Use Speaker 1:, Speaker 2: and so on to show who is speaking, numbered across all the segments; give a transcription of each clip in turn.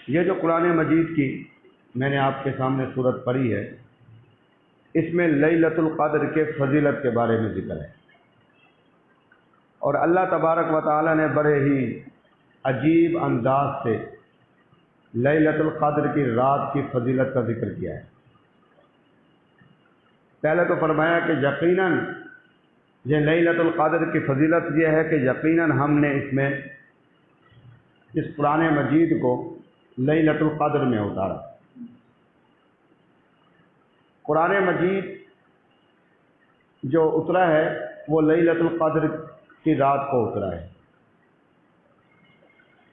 Speaker 1: یہ جو قرآن مجید کی میں نے آپ کے سامنے صورت پڑھی ہے، اس میں لیلۃ القدر کے فضیلت کے بارے میں ذکر ہے، اور اللہ تبارک و تعالی نے بڑے ہی عجیب انداز سے لیلۃ القدر کی رات کی فضیلت کا ذکر کیا ہے۔ پہلے تو فرمایا کہ یقیناً یہ لیلۃ القدر کی فضیلت یہ ہے کہ یقیناً ہم نے اس قرآن مجید کو لیلۃ القدر میں اتارا۔ قرآن مجید جو اترا ہے وہ لیلۃ القدر کی رات کو اترا ہے۔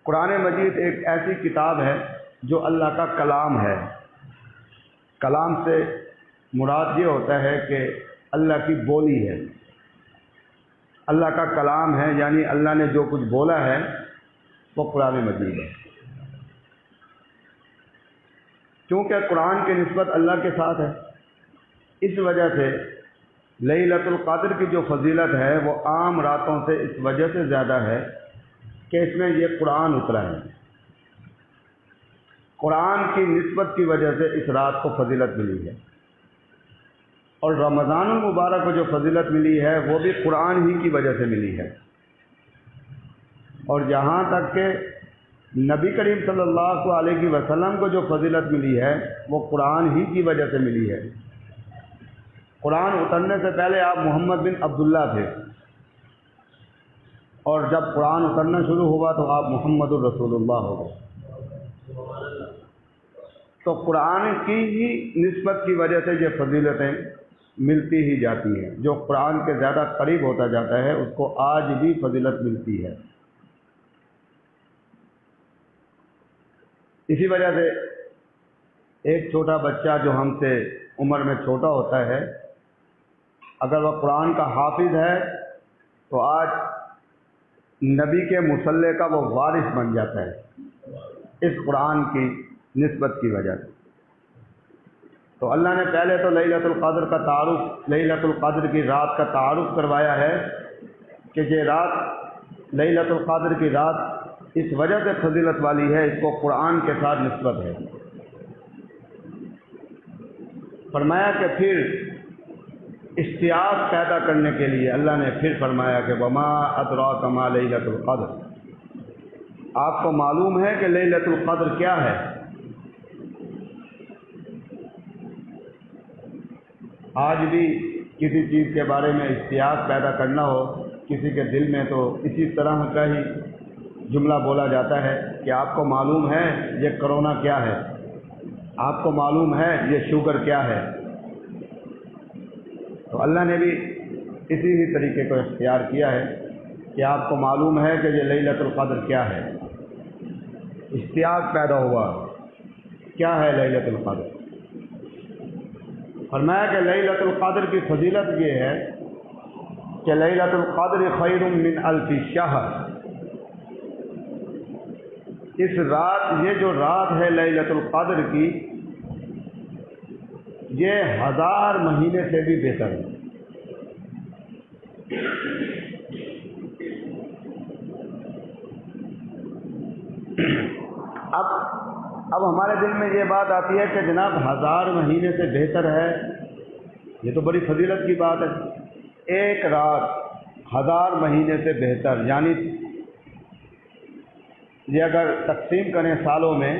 Speaker 1: قرآن مجید ایک ایسی کتاب ہے جو اللہ کا کلام ہے۔ کلام سے مراد یہ ہوتا ہے کہ اللہ کی بولی ہے، اللہ کا کلام ہے، یعنی اللہ نے جو کچھ بولا ہے وہ قرآن مجید ہے۔ کیونکہ قرآن کی نسبت اللہ کے ساتھ ہے، اس وجہ سے لیلۃ القدر کی جو فضیلت ہے وہ عام راتوں سے اس وجہ سے زیادہ ہے کہ اس میں یہ قرآن اترا ہے۔ قرآن کی نسبت کی وجہ سے اس رات کو فضیلت ملی ہے، اور رمضان المبارک کو جو فضیلت ملی ہے وہ بھی قرآن ہی کی وجہ سے ملی ہے۔ اور جہاں تک کہ نبی کریم صلی اللہ علیہ وسلم کو جو فضیلت ملی ہے وہ قرآن ہی کی وجہ سے ملی ہے۔ قرآن اترنے سے پہلے آپ محمد بن عبداللہ تھے، اور جب قرآن اترنا شروع ہوا تو آپ محمد الرسول اللہ ہو گئے۔ تو قرآن کی ہی نسبت کی وجہ سے یہ فضیلتیں ملتی ہی جاتی ہیں۔ جو قرآن کے زیادہ قریب ہوتا جاتا ہے اس کو آج بھی فضیلت ملتی ہے۔ اسی وجہ سے ایک چھوٹا بچہ جو ہم سے عمر میں چھوٹا ہوتا ہے، اگر وہ قرآن کا حافظ ہے تو آج نبی کے مصلی کا وہ وارث بن جاتا ہے اس قرآن کی نسبت کی وجہ سے۔ تو اللہ نے پہلے تو لیلۃ القدر کا تعارف، لیلۃ القدر کی رات کا تعارف کروایا ہے کہ یہ رات، لیلۃ القدر کی رات اس وجہ سے فضیلت والی ہے، اس کو قرآن کے ساتھ نسبت ہے۔ فرمایا کہ پھر اشتیاق پیدا کرنے کے لیے اللہ نے پھر فرمایا کہ وما ادراک ما لیلۃ القدر، آپ کو معلوم ہے کہ لیلۃ القدر کیا ہے؟ آج بھی کسی چیز کے بارے میں اشتیاق پیدا کرنا ہو کسی کے دل میں تو اسی طرح کا ہی جملہ بولا جاتا ہے کہ آپ کو معلوم ہے یہ کرونا کیا ہے، آپ کو معلوم ہے یہ شوگر کیا ہے۔ تو اللہ نے بھی اسی ہی طریقے کو اختیار کیا ہے کہ آپ کو معلوم ہے کہ یہ لیلۃ القدر کیا ہے۔ اشتیاق پیدا ہوا، کیا ہے لیلۃ القدر؟ فرمایا کہ لیلۃ القدر کی فضیلت یہ ہے کہ لیلۃ القدر خیر من الف شہر، اس رات، یہ جو رات ہے لیلۃ القدر کی، یہ 1000 مہینے سے بھی بہتر ہے۔ اب ہمارے دل میں یہ بات آتی ہے کہ جناب 1000 مہینے سے بہتر ہے، یہ تو بڑی فضیلت کی بات ہے۔ ایک رات 1000 مہینے سے بہتر، یعنی یہ اگر تقسیم کریں سالوں میں،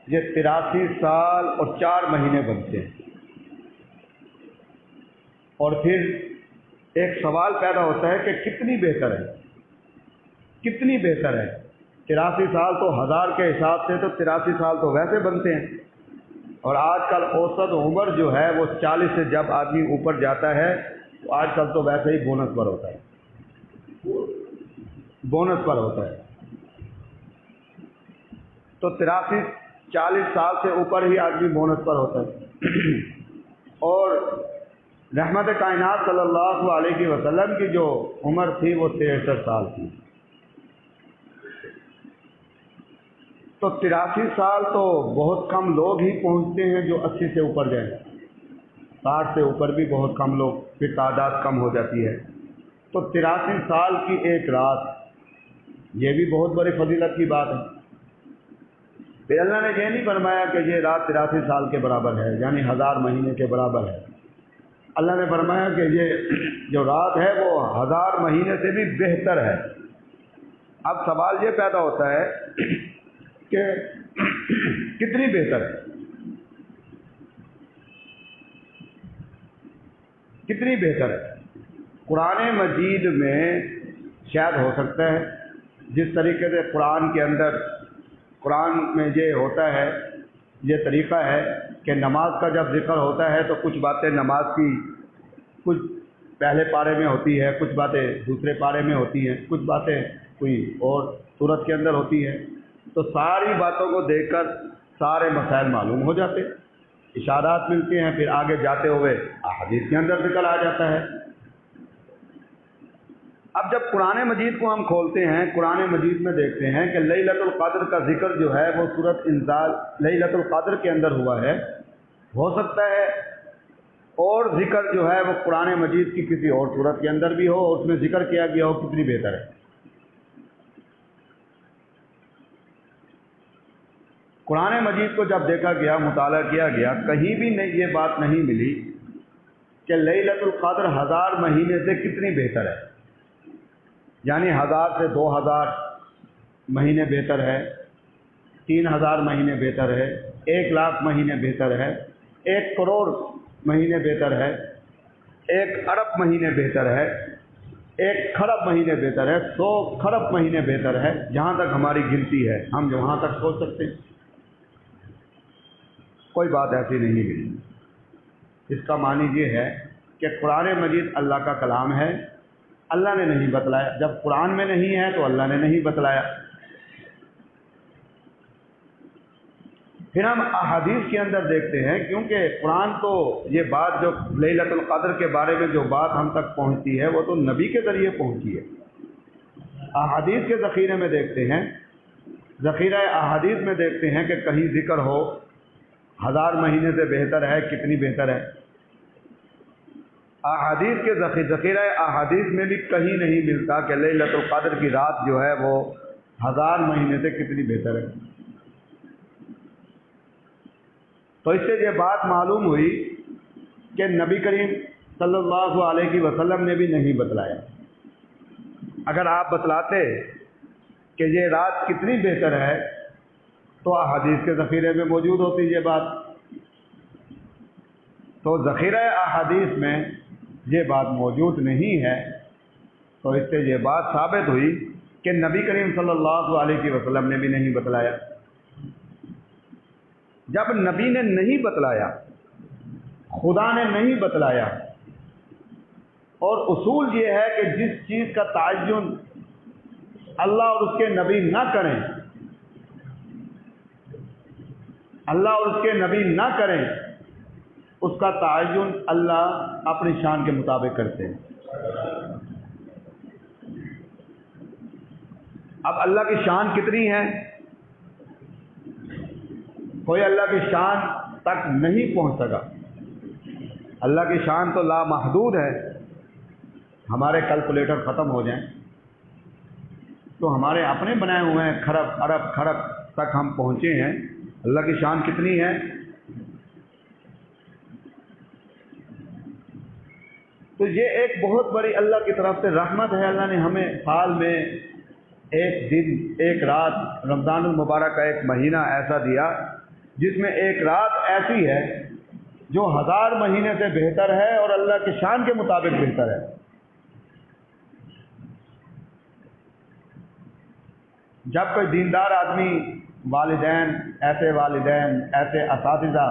Speaker 1: یہ 83 سال اور 4 مہینے بنتے ہیں۔ اور پھر ایک سوال پیدا ہوتا ہے کہ کتنی بہتر ہے، کتنی بہتر ہے؟ 83 سال تو 1000 کے حساب سے تو 83 سال تو ویسے بنتے ہیں، اور آج کل اوسط عمر جو ہے وہ 40 سے جب آدمی اوپر جاتا ہے تو آج کل تو ویسے ہی بونس پر ہوتا ہے، بونس پر ہوتا ہے۔ تو 40 سال سے اوپر ہی آدمی بونس پر ہوتا ہے۔ اور رحمت کائنات صلی اللہ علیہ وسلم کی جو عمر تھی وہ 63 سال تھی۔ تو 83 سال تو بہت کم لوگ ہی پہنچتے ہیں جو 80 سے اوپر جائیں، 60 سے اوپر بھی بہت کم لوگ، پھر تعداد کم ہو جاتی ہے۔ تو 83 سال کی ایک رات، یہ بھی بہت بڑی فضیلت کی بات ہے۔ پھر اللہ نے یہ نہیں فرمایا کہ یہ رات 83 سال کے برابر ہے، یعنی 1000 مہینے کے برابر ہے۔ اللہ نے فرمایا کہ یہ جو رات ہے وہ 1000 مہینے سے بھی بہتر ہے۔ اب سوال یہ پیدا ہوتا ہے کہ کتنی بہتر ہے، کتنی بہتر ہے؟ قرآن مجید میں شاید ہو سکتا ہے جس طریقے سے قرآن میں یہ ہوتا ہے، یہ طریقہ ہے کہ نماز کا جب ذکر ہوتا ہے تو کچھ باتیں نماز کی کچھ پہلے پارے میں ہوتی ہے، کچھ باتیں دوسرے پارے میں ہوتی ہیں، کچھ باتیں کوئی اور صورت کے اندر ہوتی ہیں، تو ساری باتوں کو دیکھ کر سارے مسائل معلوم ہو جاتے، اشارات ملتے ہیں، پھر آگے جاتے ہوئے احادیث کے اندر ذکر آ جاتا ہے۔ اب جب قرآن مجید کو ہم کھولتے ہیں، قرآن مجید میں دیکھتے ہیں کہ لیلۃ القدر کا ذکر جو ہے وہ سورۃ انزال لیلۃ القدر کے اندر ہوا ہے۔ ہو سکتا ہے اور ذکر جو ہے وہ قرآن مجید کی کسی اور سورت کے اندر بھی ہو، اس میں ذکر کیا گیا ہو، کتنی بہتر ہے۔ قرآن مجید کو جب دیکھا گیا، مطالعہ کیا گیا، کہیں بھی یہ بات نہیں ملی کہ لیلۃ القدر 1000 مہینے سے کتنی بہتر ہے، یعنی 1000 سے 2000 مہینے بہتر ہے، 3000 مہینے بہتر ہے، 1,00,000 مہینے بہتر ہے، 1 کروڑ مہینے بہتر ہے، 1 ارب مہینے بہتر ہے، 1 کھرب مہینے بہتر ہے، 100 کھرب مہینے بہتر ہے۔ جہاں تک ہماری گنتی ہے ہم جو وہاں تک سوچ سکتے ہیں، کوئی بات ایسی نہیں ملی۔ اس کا معنی یہ ہے کہ قرآن مجید اللہ کا کلام ہے، اللہ نے نہیں بتلایا۔ جب قرآن میں نہیں ہے تو اللہ نے نہیں بتلایا۔ پھر ہم احادیث کے اندر دیکھتے ہیں، کیونکہ قرآن تو یہ بات جو لیلۃ القدر کے بارے میں جو بات ہم تک پہنچتی ہے وہ تو نبی کے ذریعے پہنچی ہے۔ احادیث کے ذخیرے میں دیکھتے ہیں، ذخیرہ احادیث میں دیکھتے ہیں کہ کہیں ذکر ہو 1000 مہینے سے بہتر ہے، کتنی بہتر ہے۔ احادیث کے ذخیرہ احادیث میں بھی کہیں نہیں ملتا کہ لیلۃ القدر کی رات جو ہے وہ 1000 مہینے سے کتنی بہتر ہے۔ تو اس سے یہ بات معلوم ہوئی کہ نبی کریم صلی اللہ علیہ وسلم نے بھی نہیں بتلایا۔ اگر آپ بتلاتے کہ یہ رات کتنی بہتر ہے تو احادیث کے ذخیرے میں موجود ہوتی یہ بات، تو ذخیرہ احادیث میں یہ بات موجود نہیں ہے، تو اس سے یہ بات ثابت ہوئی کہ نبی کریم صلی اللہ علیہ وسلم نے بھی نہیں بتلایا۔ جب نبی نے نہیں بتلایا، خدا نے نہیں بتلایا، اور اصول یہ ہے کہ جس چیز کا تعین اللہ اور اس کے نبی نہ کریں، اللہ اور اس کے نبی نہ کریں، اس کا تعین اللہ اپنی شان کے مطابق کرتے ہیں۔ اب اللہ کی شان کتنی ہے؟ کوئی اللہ کی شان تک نہیں پہنچ سکا۔ اللہ کی شان تو لامحدود ہے۔ ہمارے کیلکولیٹر ختم ہو جائیں تو ہمارے اپنے بنائے ہوئے ہیں کھرب ارب کھرب تک ہم پہنچے ہیں۔ اللہ کی شان کتنی ہے؟ تو یہ ایک بہت بڑی اللہ کی طرف سے رحمت ہے۔ اللہ نے ہمیں سال میں ایک دن ایک رات، رمضان المبارک کا ایک مہینہ ایسا دیا جس میں ایک رات ایسی ہے جو 1000 مہینے سے بہتر ہے اور اللہ کی شان کے مطابق بہتر ہے۔ جب کوئی دیندار آدمی، والدین، ایسے اساتذہ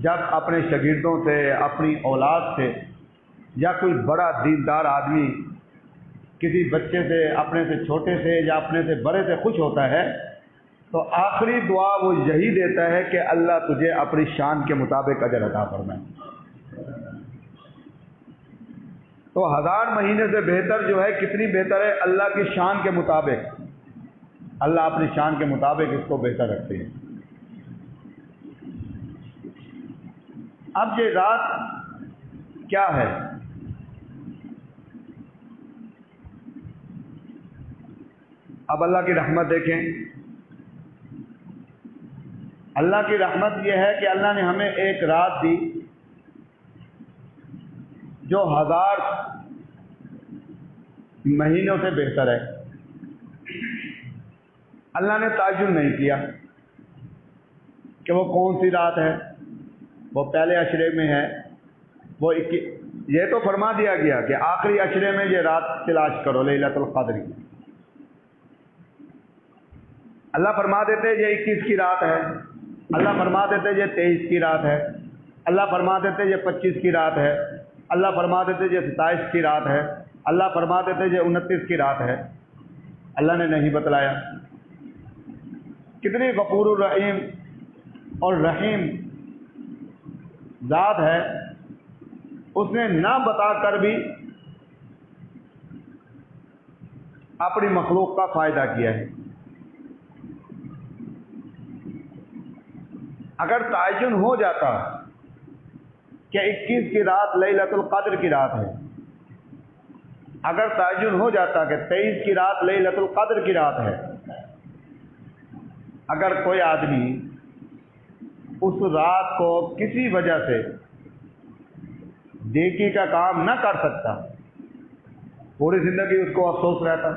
Speaker 1: جب اپنے شاگردوں سے، اپنی اولاد سے، یا کوئی بڑا دیندار آدمی کسی بچے سے، اپنے سے چھوٹے سے یا اپنے سے بڑے سے خوش ہوتا ہے تو آخری دعا وہ یہی دیتا ہے کہ اللہ تجھے اپنی شان کے مطابق اجر عطا فرمائے۔ تو 1000 مہینے سے بہتر جو ہے کتنی بہتر ہے؟ اللہ کی شان کے مطابق۔ اللہ اپنی شان کے مطابق اس کو بہتر رکھتے ہیں۔ اب یہ رات کیا ہے؟ اب اللہ کی رحمت دیکھیں اللہ کی رحمت یہ ہے کہ اللہ نے ہمیں ایک رات دی جو 1000 مہینوں سے بہتر ہے۔ اللہ نے تعین نہیں کیا کہ وہ کون سی رات ہے، وہ پہلے عشرے میں ہے، وہ یہ تو فرما دیا گیا کہ آخری عشرے میں یہ رات تلاش کرو لیلۃ القدر۔ اللہ فرما دیتے یہ 21 کی رات ہے، اللہ فرما دیتے یہ 23 کی رات ہے، اللہ فرما دیتے یہ 25 کی رات ہے، اللہ فرما دیتے یہ 27 کی رات ہے، اللہ فرما دیتے یہ 29 کی رات ہے۔ اللہ نے نہیں بتلایا۔ کتنی غفور الرحیم اور رحیم ذات ہے، اس نے نہ بتا کر بھی اپنی مخلوق کا فائدہ کیا ہے۔ اگر تعین ہو جاتا کہ 21 کی رات لیلۃ القدر کی رات ہے، اگر تعین ہو جاتا کہ 23 کی رات لیلۃ القدر کی رات ہے، اگر کوئی آدمی اس رات کو کسی وجہ سے نیکی کا کام نہ کر سکتا، پوری زندگی اس کو افسوس رہتا۔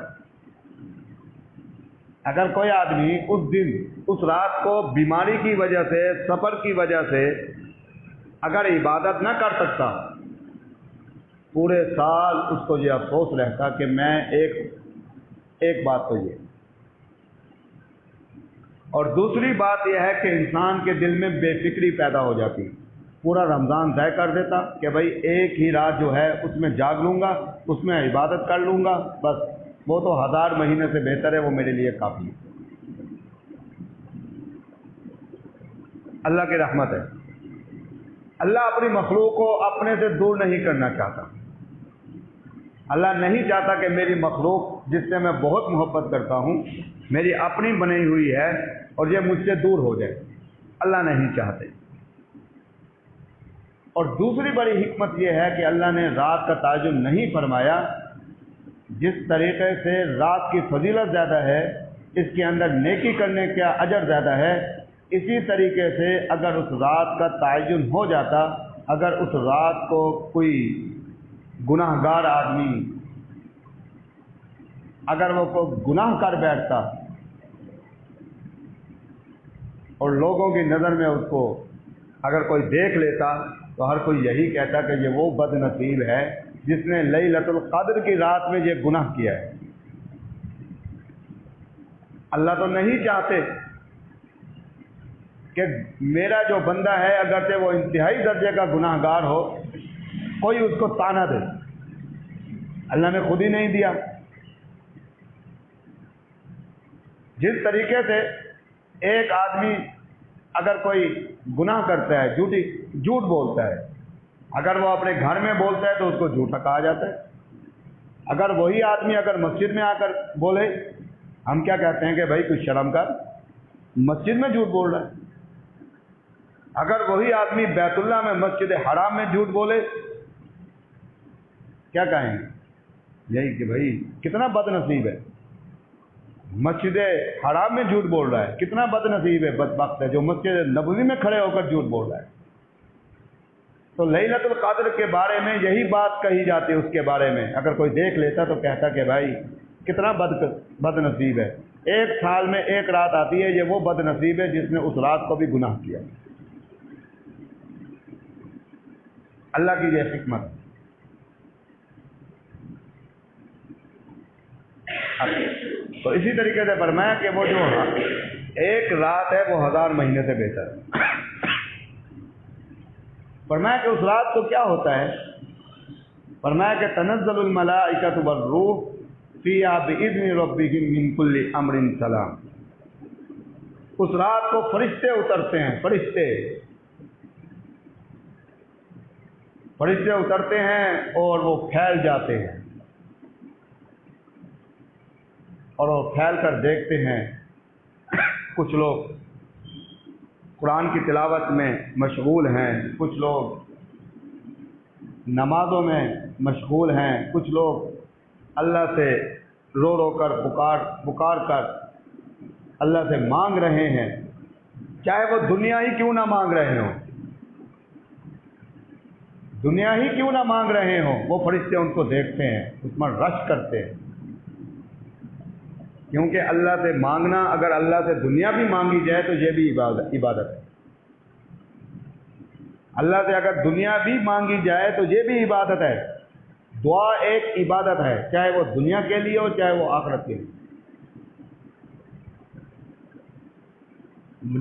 Speaker 1: اگر کوئی آدمی اس دن اس رات کو بیماری کی وجہ سے، سفر کی وجہ سے اگر عبادت نہ کر سکتا، پورے سال اس کو یہ افسوس رہتا کہ میں ایک بات تو یہ، اور دوسری بات یہ ہے کہ انسان کے دل میں بے فکری پیدا ہو جاتی، پورا رمضان طے کر دیتا کہ بھائی ایک ہی رات جو ہے اس میں جاگ لوں گا، اس میں عبادت کر لوں گا، بس وہ تو 1000 مہینے سے بہتر ہے، وہ میرے لیے کافی ہے۔ اللہ کی رحمت ہے، اللہ اپنی مخلوق کو اپنے سے دور نہیں کرنا چاہتا۔ اللہ نہیں چاہتا کہ میری مخلوق جس سے میں بہت محبت کرتا ہوں، میری اپنی بنی ہوئی ہے اور یہ مجھ سے دور ہو جائے، اللہ نہیں چاہتے۔ اور دوسری بڑی حکمت یہ ہے کہ اللہ نے رات کا تعین نہیں فرمایا۔ جس طریقے سے رات کی فضیلت زیادہ ہے، اس کے اندر نیکی کرنے کا اجر زیادہ ہے، اسی طریقے سے اگر اس رات کا تعین ہو جاتا، اگر اس رات کو کوئی گناہ گار آدمی اگر وہ کوئی گناہ کر بیٹھتا اور لوگوں کی نظر میں اس کو اگر کوئی دیکھ لیتا تو ہر کوئی یہی کہتا کہ یہ وہ بد نصیب ہے جس نے لیلۃ القدر کی رات میں یہ گناہ کیا ہے۔ اللہ تو نہیں چاہتے کہ میرا جو بندہ ہے اگرچہ وہ انتہائی درجے کا گناہ گار ہو، کوئی اس کو تانا دے، اللہ نے خود ہی نہیں دیا۔ جس طریقے سے ایک آدمی اگر کوئی گناہ کرتا ہے، جھوٹ بولتا ہے، اگر وہ اپنے گھر میں بولتا ہے تو اس کو جھوٹا کہا جاتا ہے۔ اگر وہی آدمی اگر مسجد میں آ کر بولے، ہم کیا کہتے ہیں کہ بھائی کچھ شرم کر، مسجد میں جھوٹ بول رہا ہے۔ اگر وہی آدمی بیت اللہ میں مسجد حرام میں جھوٹ بولے، کیا کہیں گے؟ یہی کہ بھائی کتنا بد نصیب ہے، مسجد حرام میں جھوٹ بول رہا ہے، کتنا بد نصیب ہے، بدبخت ہے جو مسجد نبوی میں کھڑے ہو کر جھوٹ بول رہا ہے۔ تو لیلۃ القدر کے بارے میں یہی بات کہی جاتی ہے، اس کے بارے میں اگر کوئی دیکھ لیتا تو کہتا کہ بھائی کتنا بد نصیب ہے، ایک سال میں ایک رات آتی ہے، یہ وہ بد نصیب ہے جس نے اس رات کو بھی گناہ کیا۔ اللہ کی یہ حکمت۔ تو اسی طریقے سے فرمایا کہ وہ جو ایک رات ہے وہ 1000 مہینے سے بہتر ہے۔ فرمایا کہ اس رات کو کیا ہوتا ہے؟ فرمایا کہ تنزل الملائکۃ والروح فیہا بإذن ربہم من کل امر سلام۔ اس رات کو فرشتے اترتے ہیں، فرشتے اترتے ہیں اور وہ پھیل جاتے ہیں، اور وہ پھیل کر دیکھتے ہیں۔ کچھ لوگ قرآن کی تلاوت میں مشغول ہیں، کچھ لوگ نمازوں میں مشغول ہیں، کچھ لوگ اللہ سے رو رو کر پکار کر اللہ سے مانگ رہے ہیں۔ چاہے وہ دنیا ہی کیوں نہ مانگ رہے ہوں، دنیا ہی کیوں نہ مانگ رہے ہوں، وہ فرشتے ان کو دیکھتے ہیں، اس پر رش کرتے ہیں. کیونکہ اللہ سے مانگنا، اگر اللہ سے دنیا بھی مانگی جائے تو یہ بھی عبادت ہے. اللہ سے اگر دنیا بھی مانگی جائے تو یہ بھی عبادت ہے. دعا ایک عبادت ہے، چاہے وہ دنیا کے لیے ہو چاہے وہ آخرت کے لیے.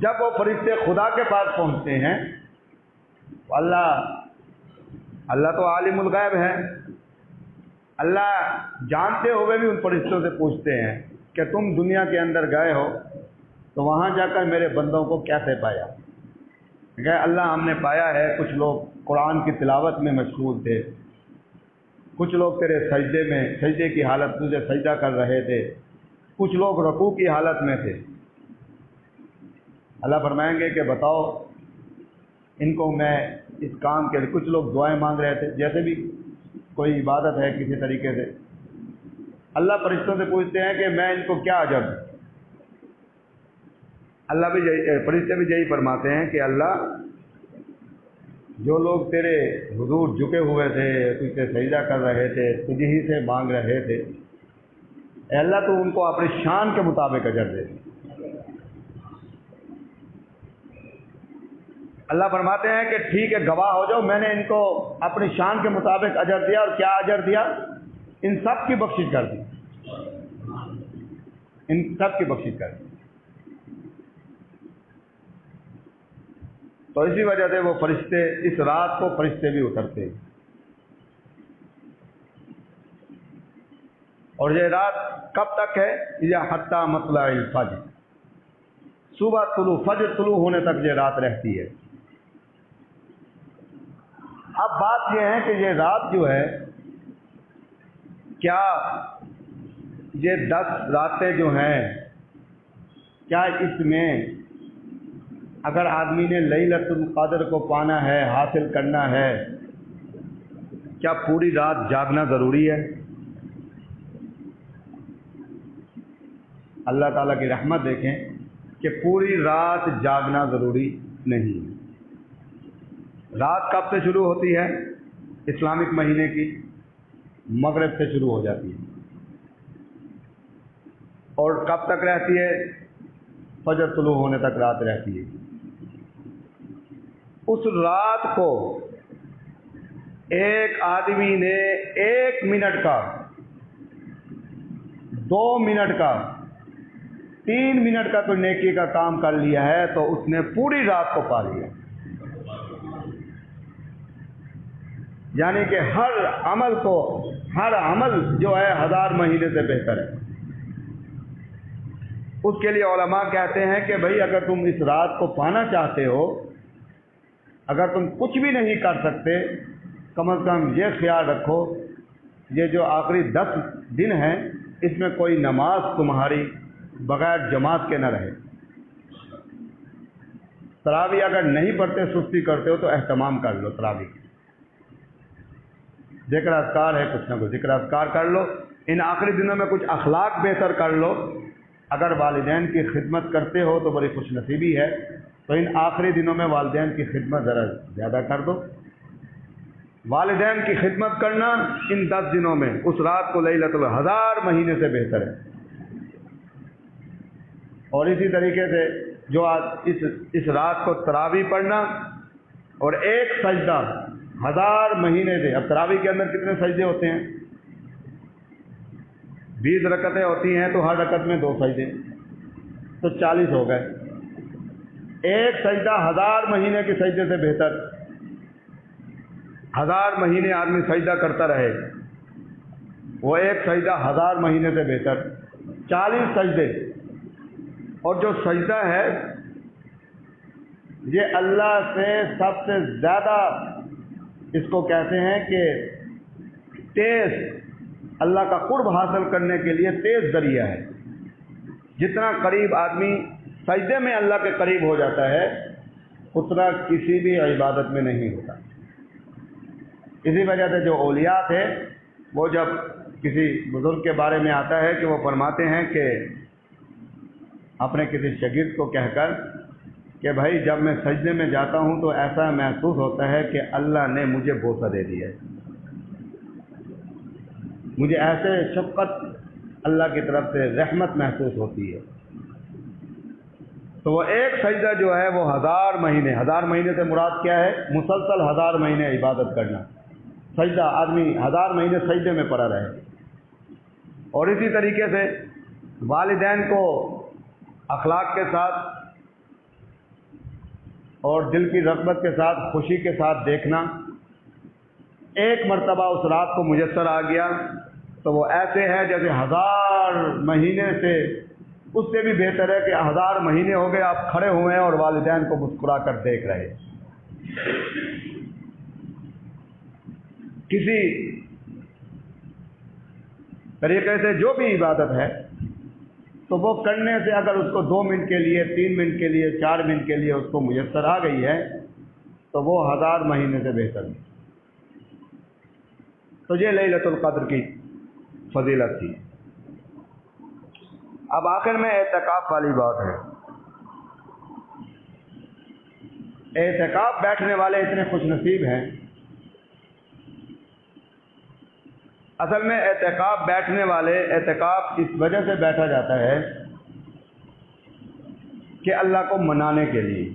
Speaker 1: جب وہ فرشتے خدا کے پاس پہنچتے ہیں تو اللہ تو عالم الغیب ہے. اللہ جانتے ہوئے بھی ان فرشتوں سے پوچھتے ہیں کہ تم دنیا کے اندر گئے ہو تو وہاں جا کر میرے بندوں کو کیسے پایا؟ کہ اللہ ہم نے پایا ہے کچھ لوگ قرآن کی تلاوت میں مشغول تھے، کچھ لوگ تیرے سجدے کی حالت تجھے سجدہ کر رہے تھے، کچھ لوگ رکوع کی حالت میں تھے. اللہ فرمائیں گے کہ بتاؤ ان کو میں اس کام کے لیے، کچھ لوگ دعائیں مانگ رہے تھے، جیسے بھی کوئی عبادت ہے کسی طریقے سے. اللہ فرشتوں سے پوچھتے ہیں کہ میں ان کو کیا اجر دوں؟ اللہ بھی فرشتے بھی یہی فرماتے ہیں کہ اللہ جو لوگ تیرے حضور جھکے ہوئے تھے، تجھ سے سجدہ کر رہے تھے، تجھ ہی سے مانگ رہے تھے، اے اللہ تو ان کو اپنی شان کے مطابق اجر دے. اللہ فرماتے ہیں کہ ٹھیک ہے گواہ ہو جاؤ، میں نے ان کو اپنی شان کے مطابق اجر دیا. اور کیا اجر دیا؟ ان سب کی بخشش کر دی، ان سب کی بخشش کر دی. تو اسی وجہ سے وہ فرشتے اس رات کو فرشتے بھی اترتے ہیں. اور یہ رات کب تک ہے؟ یہ حتی مطلع الفجر، صبح طلوع فجر طلوع ہونے تک یہ رات رہتی ہے. اب بات یہ ہے کہ یہ رات جو ہے، کیا یہ 10 راتیں جو ہیں، کیا اس میں اگر آدمی نے لیلۃ القدر کو پانا ہے، حاصل کرنا ہے، کیا پوری رات جاگنا ضروری ہے؟ اللہ تعالیٰ کی رحمت دیکھیں کہ پوری رات جاگنا ضروری نہیں. رات کب سے شروع ہوتی ہے؟ اسلامک مہینے کی مغرب سے شروع ہو جاتی ہے اور کب تک رہتی ہے؟ فجر طلوع ہونے تک رات رہتی ہے. اس رات کو ایک آدمی نے 1 منٹ کا، 2 منٹ کا، 3 منٹ کا کوئی نیکی کا کام کر لیا ہے تو اس نے پوری رات کو پا لیا. یعنی کہ ہر عمل جو ہے 1000 مہینے سے بہتر ہے. اس کے لیے علماء کہتے ہیں کہ بھئی اگر تم اس رات کو پانا چاہتے ہو، اگر تم کچھ بھی نہیں کر سکتے، کم از کم یہ خیال رکھو یہ جو آخری 10 دن ہیں اس میں کوئی نماز تمہاری بغیر جماعت کے نہ رہے. تراویح اگر نہیں پڑھتے، سستی کرتے ہو تو اہتمام کر لو. تراویح ذکر اذکار ہے، کچھ نہ کچھ ذکر اذکار کر لو. ان آخری دنوں میں کچھ اخلاق بہتر کر لو. اگر والدین کی خدمت کرتے ہو تو بڑی خوش نصیبی ہے، تو ان آخری دنوں میں والدین کی خدمت ذرا زیادہ کر دو. والدین کی خدمت کرنا ان 10 دنوں میں اس رات کو لیلۃ ال1000 مہینے سے بہتر ہے. اور اسی طریقے سے جو اس رات کو تراویح پڑھنا اور ایک سجدہ 1000 مہینے سے. اب تراویح کے اندر کتنے سجدے ہوتے ہیں؟ 20 رکعتیں ہوتی ہیں تو ہر رکعت میں 2 سجدے، تو 40 ہو گئے. ایک سجدہ 1000 مہینے کے سجدے سے بہتر. 1000 مہینے آدمی سجدہ کرتا رہے، وہ ایک سجدہ 1000 مہینے سے بہتر. 40 سجدے. اور جو سجدہ ہے یہ اللہ سے سب سے زیادہ، اس کو کہتے ہیں کہ تیز، اللہ کا قرب حاصل کرنے کے لیے تیز ذریعہ ہے. جتنا قریب آدمی سجدے میں اللہ کے قریب ہو جاتا ہے اتنا کسی بھی عبادت میں نہیں ہوتا. اسی وجہ سے جو اولیاء تھے وہ جب کسی بزرگ کے بارے میں آتا ہے کہ وہ فرماتے ہیں کہ اپنے کسی شاگرد کو کہہ کر کہ بھائی جب میں سجدے میں جاتا ہوں تو ایسا محسوس ہوتا ہے کہ اللہ نے مجھے بوسہ دے دیا ہے، مجھے ایسے شفقت اللہ کی طرف سے رحمت محسوس ہوتی ہے۔ تو وہ ایک سجدہ جو ہے وہ 1000 مہینے، 1000 مہینے سے مراد کیا ہے؟ مسلسل 1000 مہینے عبادت کرنا، سجدہ آدمی 1000 مہینے سجدے میں پڑا رہے۔ اور اسی طریقے سے والدین کو اخلاق کے ساتھ اور دل کی رغبت کے ساتھ، خوشی کے ساتھ دیکھنا، ایک مرتبہ اس رات کو میسر آ گیا تو وہ ایسے ہے جیسے 1000 مہینے سے، اس سے بھی بہتر ہے کہ 1000 مہینے ہو گئے آپ کھڑے ہوئے ہیں اور والدین کو مسکرا کر دیکھ رہے۔ کسی طریقے سے جو بھی عبادت ہے تو وہ کرنے سے اگر اس کو 2 منٹ کے لیے، 3 منٹ کے لیے، 4 منٹ کے لیے اس کو میسر آ گئی ہے تو وہ 1000 مہینے سے بہتر ہے۔ تو یہ لیلۃ القدر کی فضیلت تھی۔ اب آخر میں اعتکاف والی بات ہے۔ اعتکاف بیٹھنے والے اتنے خوش نصیب ہیں۔ اصل میں اعتکاف بیٹھنے والے، اعتکاف اس وجہ سے بیٹھا جاتا ہے کہ اللہ کو منانے کے لیے،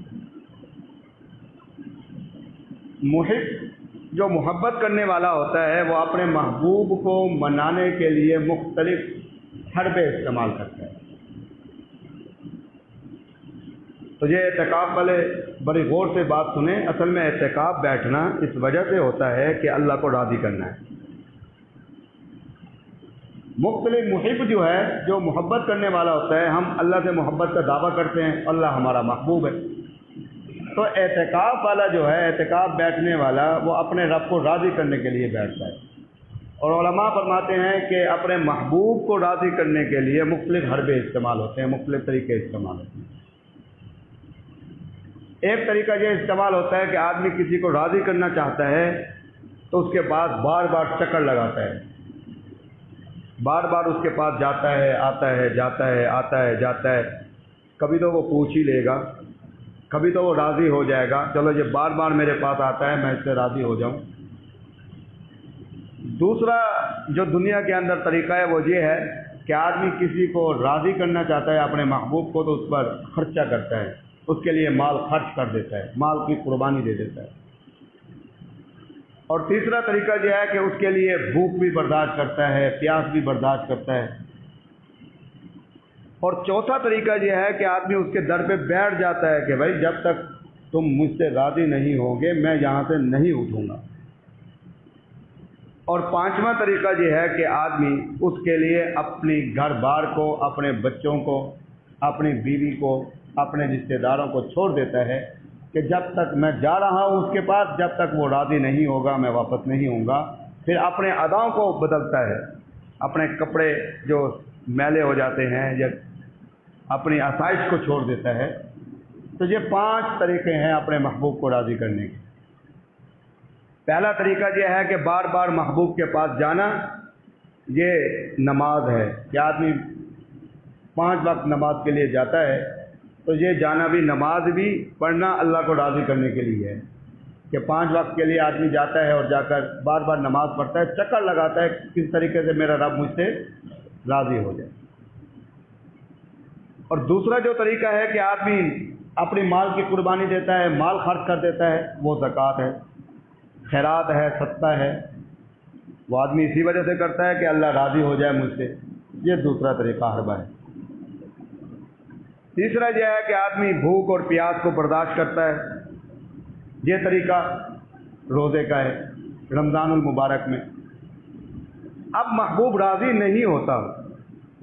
Speaker 1: محب جو محبت کرنے والا ہوتا ہے وہ اپنے محبوب کو منانے کے لیے مختلف حربے استعمال کرتا ہے۔ تو یہ اعتکاف والے بڑی غور سے بات سنیں، اصل میں اعتکاف بیٹھنا اس وجہ سے ہوتا ہے کہ اللہ کو راضی کرنا ہے۔ مختلف محب جو ہے، جو محبت کرنے والا ہوتا ہے، ہم اللہ سے محبت کا دعویٰ کرتے ہیں، اللہ ہمارا محبوب ہے۔ تو اعتکاف والا جو ہے، اعتکاف بیٹھنے والا، وہ اپنے رب کو راضی کرنے کے لیے بیٹھتا ہے۔ اور علماء فرماتے ہیں کہ اپنے محبوب کو راضی کرنے کے لیے مختلف حربے استعمال ہوتے ہیں، مختلف طریقے استعمال ہوتے ہیں۔ ایک طریقہ یہ استعمال ہوتا ہے کہ آدمی کسی کو راضی کرنا چاہتا ہے تو اس کے پاس بار بار چکر لگاتا ہے، بار بار اس کے پاس جاتا ہے، آتا ہے، جاتا ہے، آتا ہے، جاتا ہے۔ کبھی تو وہ پوچھ ہی لے گا، کبھی تو وہ راضی ہو جائے گا، چلو یہ بار بار میرے پاس آتا ہے میں اس سے راضی ہو جاؤں۔ دوسرا جو دنیا کے اندر طریقہ ہے وہ یہ ہے کہ آدمی کسی کو راضی کرنا چاہتا ہے اپنے محبوب کو تو اس پر خرچہ کرتا ہے، اس کے لیے مال خرچ کر دیتا ہے، مال کی قربانی دے دیتا ہے۔ اور تیسرا طریقہ یہ ہے کہ اس کے لیے بھوک بھی برداشت کرتا ہے، پیاس بھی برداشت کرتا ہے۔ اور چوتھا طریقہ یہ ہے کہ آدمی اس کے در پہ بیٹھ جاتا ہے کہ بھائی جب تک تم مجھ سے راضی نہیں ہوگے میں یہاں سے نہیں اٹھوں گا۔ اور پانچواں طریقہ یہ ہے کہ آدمی اس کے لیے اپنی گھر بار کو، اپنے بچوں کو، اپنی بیوی کو، اپنے رشتہ داروں کو چھوڑ دیتا ہے کہ جب تک میں جا رہا ہوں اس کے پاس، جب تک وہ راضی نہیں ہوگا میں واپس نہیں ہوں گا۔ پھر اپنے اداؤں کو بدلتا ہے، اپنے کپڑے جو میلے ہو جاتے ہیں یا اپنی آسائش کو چھوڑ دیتا ہے۔ تو یہ 5 طریقے ہیں اپنے محبوب کو راضی کرنے کے۔ پہلا طریقہ یہ ہے کہ بار بار محبوب کے پاس جانا، یہ نماز ہے کہ آدمی 5 وقت نماز کے لیے جاتا ہے، تو یہ جانا بھی، نماز بھی پڑھنا اللہ کو راضی کرنے کے لیے ہے کہ 5 وقت کے لیے آدمی جاتا ہے اور جا کر بار بار نماز پڑھتا ہے، چکر لگاتا ہے کس طریقے سے میرا رب مجھ سے راضی ہو جائے۔ اور دوسرا جو طریقہ ہے کہ آدمی اپنی مال کی قربانی دیتا ہے، مال خرچ کر دیتا ہے، وہ زکوٰۃ ہے، خیرات ہے، صدقہ ہے، وہ آدمی اسی وجہ سے کرتا ہے کہ اللہ راضی ہو جائے مجھ سے۔ یہ دوسرا طریقہ حربہ ہے۔ تیسرا یہ ہے کہ آدمی بھوک اور پیاس کو برداشت کرتا ہے، یہ طریقہ روزے کا ہے رمضان المبارک میں۔ اب محبوب راضی نہیں ہوتا،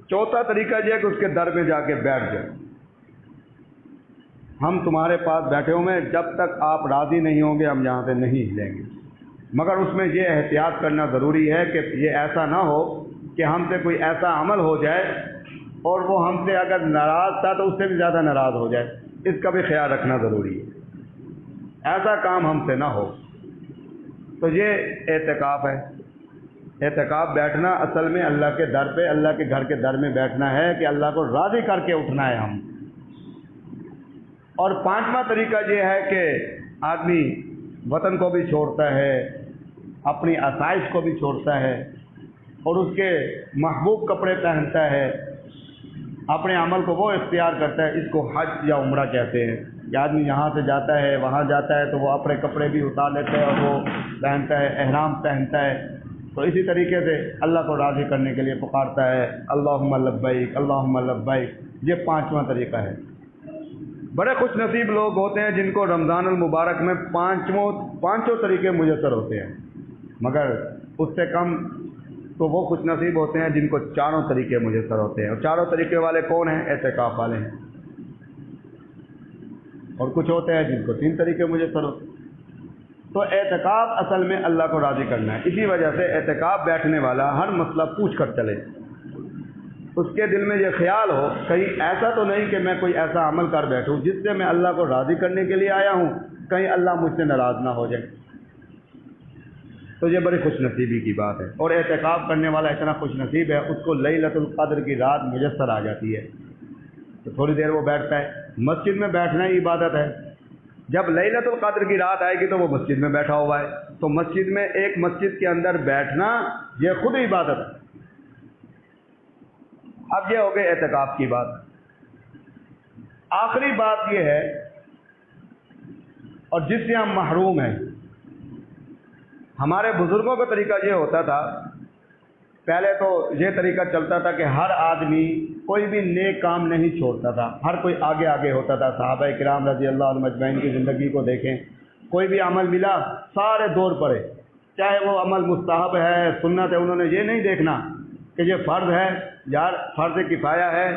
Speaker 1: چوتھا طریقہ یہ ہے کہ اس کے در پہ جا کے بیٹھ جائے، ہم تمہارے پاس بیٹھے ہوئے ہیں، جب تک آپ راضی نہیں ہوں گے ہم یہاں سے نہیں ہلیں گے۔ مگر اس میں یہ احتیاط کرنا ضروری ہے کہ یہ ایسا نہ ہو کہ ہم سے کوئی ایسا عمل ہو جائے اور وہ ہم سے اگر ناراض تھا تو اس سے بھی زیادہ ناراض ہو جائے، اس کا بھی خیال رکھنا ضروری ہے، ایسا کام ہم سے نہ ہو۔ تو یہ اعتکاف ہے۔ اعتکاف بیٹھنا اصل میں اللہ کے در پہ، اللہ کے گھر کے در میں بیٹھنا ہے کہ اللہ کو راضی کر کے اٹھنا ہے ہم۔ اور پانچواں طریقہ یہ ہے کہ آدمی وطن کو بھی چھوڑتا ہے، اپنی آسائش کو بھی چھوڑتا ہے اور اس کے محبوب کپڑے پہنتا ہے، اپنے عمل کو وہ اختیار کرتا ہے۔ اس کو حج یا عمرہ کہتے ہیں کہ آدمی یہاں سے جاتا ہے وہاں جاتا ہے تو وہ اپنے کپڑے بھی اتار لیتا ہے اور وہ پہنتا ہے، احرام پہنتا ہے۔ تو اسی طریقے سے اللہ کو راضی کرنے کے لیے پکارتا ہے اللہم لبیک اللہم لبیک۔ یہ پانچواں طریقہ ہے۔ بڑے خوش نصیب لوگ ہوتے ہیں جن کو رمضان المبارک میں پانچوں طریقے میسر ہوتے ہیں، مگر اس سے کم تو وہ خوش نصیب ہوتے ہیں جن کو چاروں طریقے میسر ہوتے ہیں۔ اور چاروں طریقے والے کون ہیں؟ اعتکاف والے ہیں۔ اور کچھ ہوتے ہیں جن کو 3 طریقے میسر ہوتے ہیں۔ تو اعتکاف اصل میں اللہ کو راضی کرنا ہے۔ اسی وجہ سے اعتکاف بیٹھنے والا ہر مسئلہ پوچھ کر چلے، اس کے دل میں یہ خیال ہو کہیں ایسا تو نہیں کہ میں کوئی ایسا عمل کر بیٹھوں جس سے میں اللہ کو راضی کرنے کے لیے آیا ہوں، کہیں اللہ مجھ سے ناراض نہ ہو جائے۔ تو یہ بڑی خوش نصیبی کی بات ہے۔ اور اعتکاف کرنے والا اتنا خوش نصیب ہے اس کو لیلۃ القدر کی رات میسر آ جاتی ہے، تو تھوڑی دیر وہ بیٹھتا ہے۔ مسجد میں بیٹھنا ہی عبادت ہے۔ جب لیلۃ القدر کی رات آئے گی تو وہ مسجد میں بیٹھا ہوا ہے، تو مسجد میں ایک مسجد کے اندر بیٹھنا یہ خود عبادت ہے۔ اب یہ ہو گئی اعتکاف کی بات۔ آخری بات یہ ہے اور جس سے ہم محروم ہیں، ہمارے بزرگوں کا طریقہ یہ ہوتا تھا، پہلے تو یہ طریقہ چلتا تھا کہ ہر آدمی کوئی بھی نیک کام نہیں چھوڑتا تھا، ہر کوئی آگے آگے ہوتا تھا۔ صحابہ کرام رضی اللہ عنہم اجمعین کی زندگی کو دیکھیں، کوئی بھی عمل ملا سارے دور پڑے، چاہے وہ عمل مستحب ہے، سنت ہے، انہوں نے یہ نہیں دیکھنا کہ یہ فرض ہے، یار فرض کفایہ ہے،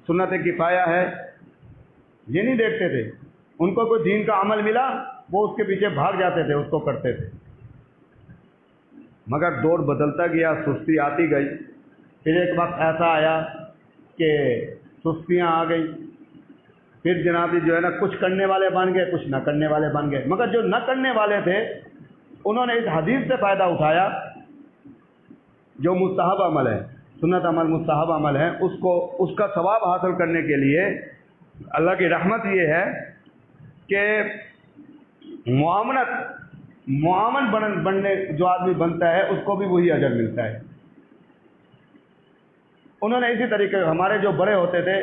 Speaker 1: سنت کفایہ ہے، یہ نہیں دیکھتے تھے۔ ان کو کوئی دین کا عمل ملا وہ اس کے پیچھے بھاگ جاتے تھے، اس کو کرتے تھے۔ مگر دور بدلتا گیا، سستی آتی گئی، پھر ایک وقت ایسا آیا کہ سستیاں آ گئی، پھر جناب جو ہے نا کچھ کرنے والے بن گئے، کچھ نہ کرنے والے بن گئے۔ مگر جو نہ کرنے والے تھے انہوں نے اس حدیث سے فائدہ اٹھایا، جو مستحب عمل ہے، سنت عمل مستحب عمل ہے، اس کا ثواب حاصل کرنے کے لیے اللہ کی رحمت یہ ہے کہ معاون بننے جو آدمی بنتا ہے اس کو بھی وہی اجر ملتا ہے۔ انہوں نے اسی طریقے ہمارے جو بڑے ہوتے تھے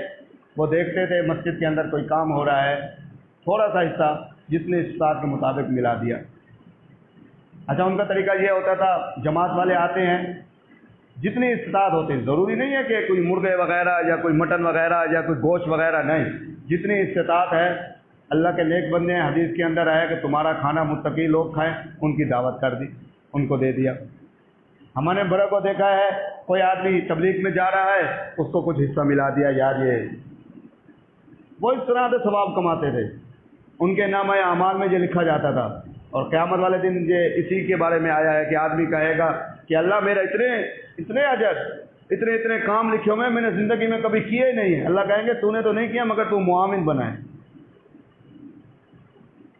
Speaker 1: وہ دیکھتے تھے مسجد کے اندر کوئی کام ہو رہا ہے، تھوڑا سا حصہ جتنے استطاعت کے مطابق ملا دیا۔ اچھا، ان کا طریقہ یہ ہوتا تھا، جماعت والے آتے ہیں، جتنی استطاعت ہوتی ہے، ضروری نہیں ہے کہ کوئی مرغے وغیرہ یا کوئی مٹن وغیرہ یا کوئی گوشت وغیرہ، نہیں، جتنی استطاعت ہے۔ اللہ کے نیک بندے ہیں، حدیث کے اندر آیا کہ تمہارا کھانا متقی لوگ کھائیں، ان کی دعوت کر دی، ان کو دے دیا۔ ہم نے بڑے کو دیکھا ہے، کوئی آدمی تبلیغ میں جا رہا ہے، اس کو کچھ حصہ ملا دیا، یار یہ وہ اس طرح سے ثواب کماتے تھے، ان کے نامہ اعمال میں یہ لکھا جاتا تھا۔ اور قیامت والے دن یہ اسی کے بارے میں آیا ہے کہ آدمی کہے گا کہ اللہ میرا اتنے اجر، اتنے کام لکھے ہوئے میں نے زندگی میں کبھی کیے ہی نہیں ہیں۔ اللہ کہیں گے تو نے تو نہیں کیا مگر تو معاون بنا ہے۔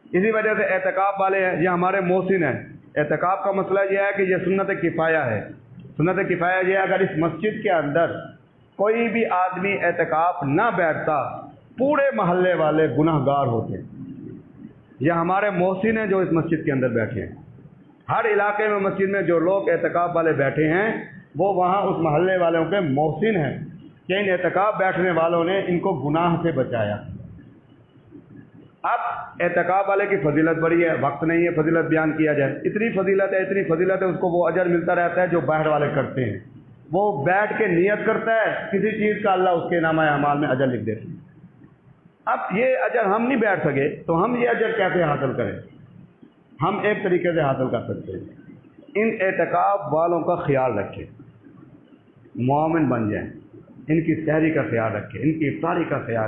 Speaker 1: اسی وجہ سے اعتکاف والے ہیں، یہ ہمارے محسن ہیں۔ اعتکاف کا مسئلہ یہ ہے کہ یہ سنت کفایہ ہے۔ سنت کفایہ یہ ہے، اگر اس مسجد کے اندر کوئی بھی آدمی اعتکاف نہ بیٹھتا پورے محلے والے گناہ گار ہوتے۔ یہ ہمارے محسن ہیں جو اس مسجد کے اندر بیٹھے ہیں۔ ہر علاقے میں مسجد میں جو لوگ اعتکاف والے بیٹھے ہیں وہ وہاں اس محلے والوں کے محسن ہیں کہ ان اعتکاف بیٹھنے والوں نے ان کو گناہ سے بچایا۔ اب اعتکاف والے کی فضیلت بڑی ہے، وقت نہیں ہے فضیلت بیان کیا جائے، اتنی فضیلت ہے اس کو وہ اجر ملتا رہتا ہے جو باہر والے کرتے ہیں۔ وہ بیٹھ کے نیت کرتا ہے کسی چیز کا، اللہ اس کے نامہ اعمال میں اجر لکھ دیتے ہیں۔ اب یہ اجر ہم نہیں بیٹھ سکے تو ہم یہ اجر کیسے حاصل کریں؟ ہم ایک طریقے سے حاصل کر سکتے ہیں، ان اعتکاف والوں کا خیال رکھیں، معاون بن جائیں، ان کی سحری کا خیال رکھیں، ان کی افطاری کا خیال رکھیں۔